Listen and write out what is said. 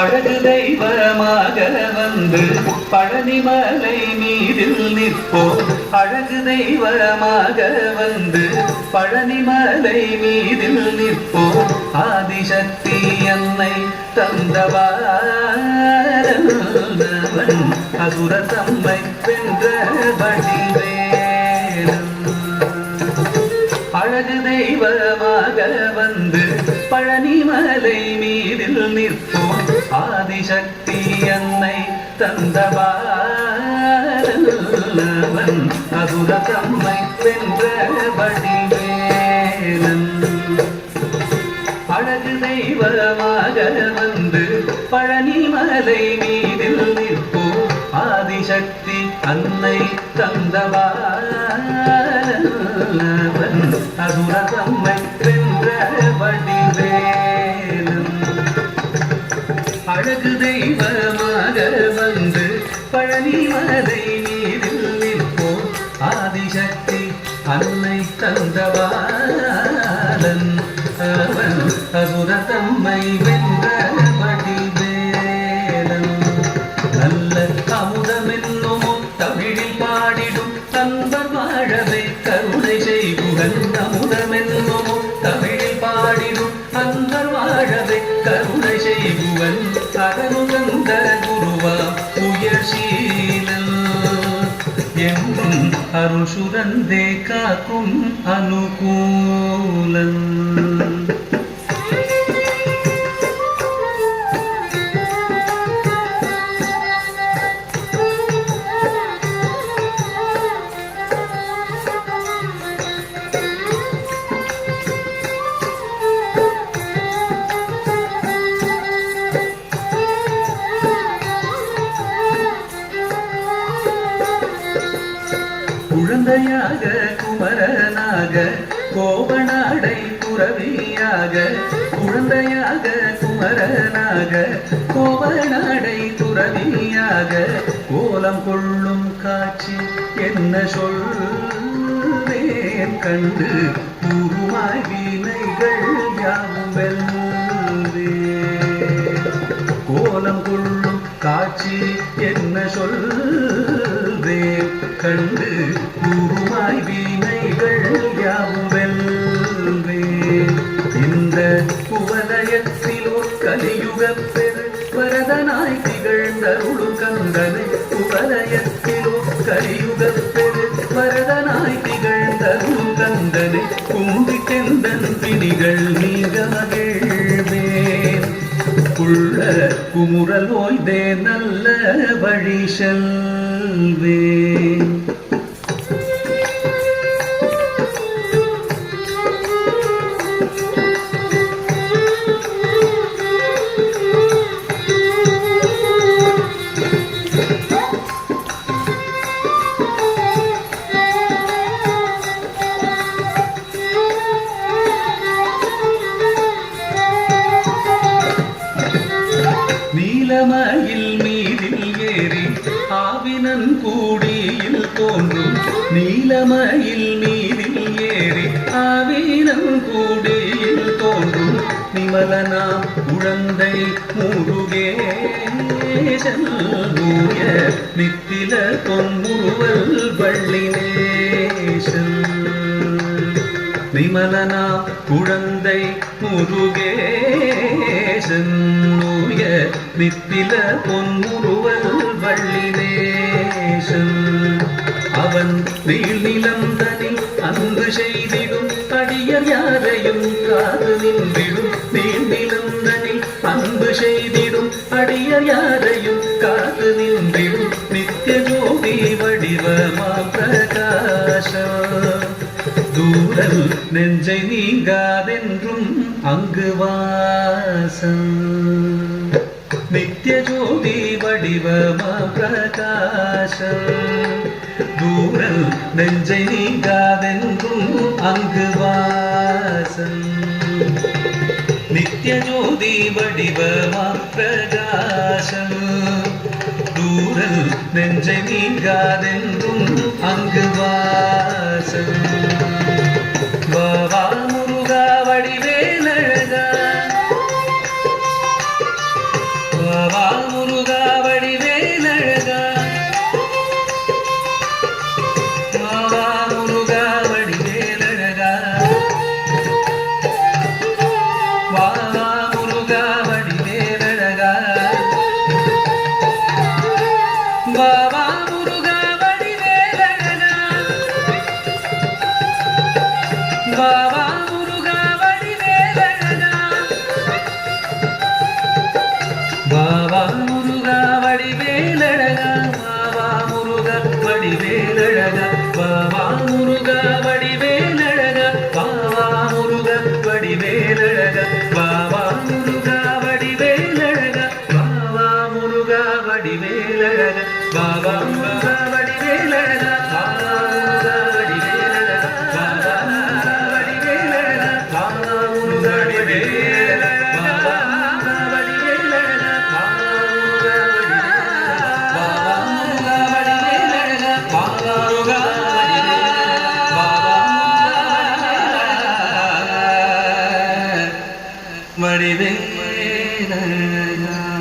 அழகு தெய்வமாக வந்து பழனிமலை மீதில் நிற்போம். அழகு தெய்வமாக வந்து பழனிமலை மீதில் நிற்போம். ஆதிசக்தி என்னை தந்தவாரவன் அசுர தம்மை வென்ற வடிவேலன். அழகு தெய்வமாக வந்து பழனிமலை மீதில் நிற்போம். ஆதிசக்தி என்னை தந்தவாரவன் அசுர தம்மை வென்ற வடிவேலன். அழகு தெய்வமாக வந்து பழனிமலை மீதில் நிற்போம். ஆதிசக்தி அன்னை தந்தவாரவன் அசுர தம்மை வென்ற வடிவேலன். அழகு தெய்வமாக வந்து பழனிமலை மீதில் நிற்போம். ஆதிசக்தி அன்னை தந்தவாரன் அவன் அசுர தம்மை வென்ற வடிவேலன். நல்ல அமுதமென்னும் தமிழில் பாடிடும் தன்பர் வாழவே கருணை செய்குகன். அமுதமென்னும் தமிழில் பாடிடும் அன்பர் வாழவே கருணை செய்குவன். அகனுகந்த குருவா உயர்ஷீலன் என்றும் அருள் சுரந்தே காக்கும் அனுகூலன். குழந்தையாக குமரனாக கோவனாடை துறவியாக. குழந்தையாக குமரனாக கோவனாடை துறவியாக. கோலம் கொள்ளும் காட்சி என்ன சொல்வேன் கண்டு கூறுமாய் வினைகள் யாவும் வெல்வே. கோலம் கொள்ளும் காட்சி என்ன சொல்வேன் கண்டு கூறுமாய் வினைகள் யாவும் வெல்வேன். இந்த குவலயத்திலோ கலியுக பெரு வரதனாய் திகழ்ந்தருளும் கந்தனை. குவலயத்திலோ கலியுக பெரு வரதனாய் திகழ்ந்தருளும் கந்தனை. கும்பிட்டெந்தன் பிணிகள் நீங்க மகிழ்வேன். உள்ள குமுறல் ஓய்தே நல்ல வழி செல்வேன். நீலமயில் மீதில் ஏறி ஆவினன் கூடியில் தோன்றும். நீலமயில் மீதில் ஏறி ஆவினன் கூடியில் தோன்றும். நிமலனாம் குழந்தை முருகேசன் நூய நித்தில பொன்முருவல் வள்ளினேசன். நிமலனாம் குழந்தை முருகேசன் நூய நித்தில பொன்முருவல் வள்ளினேசன். அவன் நீள் நிலந்தனில் அன்று செய்திடும் அடியர் யாரையும் காது நின்றிடும். நீள் நிலந்தனில் அன்பு செய்திடும் அடியர் யாரையும் காது நின்றிடும். நித்திய ஜோதி வடிவமா பிரகாசம். தூரல் நெஞ்சை நீங்காதென்றும் அங்கு வாசம். நித்திய ஜோதி வடிவமா பிரகாசம். தூரல் நெஞ்சை நீங்காதென்றும் அங்கு வாசம். நித்திய ஜோதி வடிவமா பிரகாசம். தூரல் நெஞ்சை நீங்காதென்றும் அங்கு வாசம். வாவா முருகா வடிவேலழகா. வாவா முருகா வடிவேலழகா வாவா முருகா வடிவேலழகா வாவா முருகா வடிவேலழகா வாவா முருகா வடிவேலழகா வாவா முருகா வடிவேலழகா வாவா முருகா வடிவேலழகா வாவா முருகா வடிவேலழகா வாவா முருகா வடிவேலழகா வாவா முருகா வடிவேலழகா வாவா முருகா வடிவேலழகா வாவா முருகா வடிவேலழகா வாவா முருகா வடிவேலழகா வாவா முருகா வடிவேலழகா வாவா முருகா வடிவேலழகா வாவா முருகா வடிவேலழகா